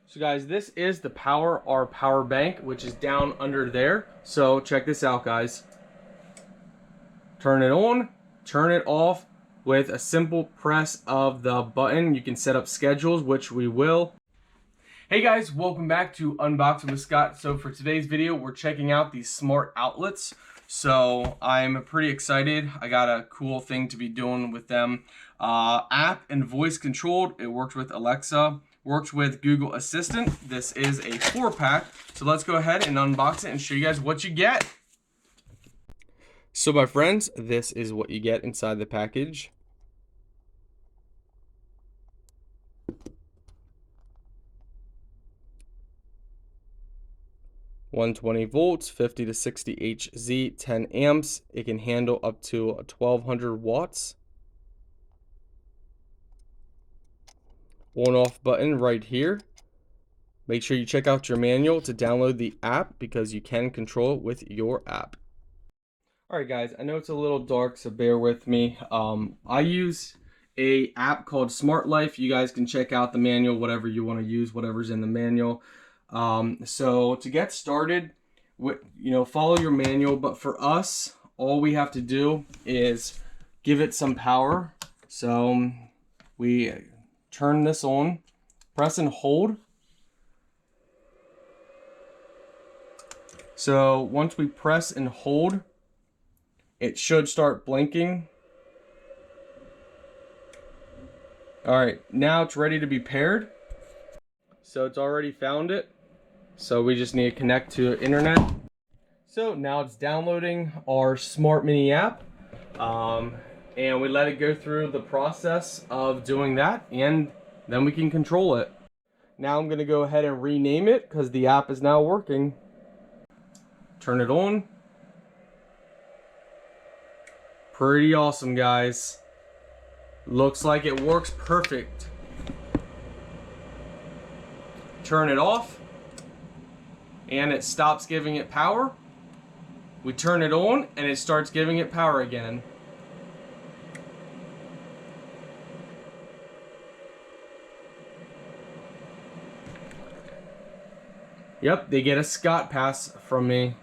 So guys, this is the our power bank, which is down under there. So check this out, guys. Turn it on, turn it off with a simple press of the button. You can set up schedules, which we will. Hey guys, welcome back to Unboxing with Scott. So for today's video, we're checking out these smart outlets. So I'm pretty excited. I got a cool thing to be doing with them. App and voice controlled. It works with Alexa, works with Google Assistant. This is a 4-pack. So let's go ahead and unbox it and show you guys what you get. So my friends, this is what you get inside the package. $120 volts, 50 to 60 Hz, 10 amps. It can handle up to 1200 watts. On-off button right here. Make sure you check out your manual to download the app because you can control it with your app. Alright guys, I know it's a little dark, so bear with me. I use a app called Smart Life. You guys can check out the manual, whatever you want to use, whatever's in the manual. So to get started, follow your manual, but for us, all we have to do is give it some power. So we turn this on, press and hold. So once we press and hold, it should start blinking. All right, now it's ready to be paired. So it's already found it. So we just need to connect to internet. So now it's downloading our Smart Mini app. And we let it go through the process of doing that, and then we can control it. Now I'm gonna go ahead and rename it because the app is now working. Turn it on. Pretty awesome, guys. Looks like it works perfect. Turn it off, and it stops giving it power. We turn it on, and it starts giving it power again. Yep, they get a Scott pass from me.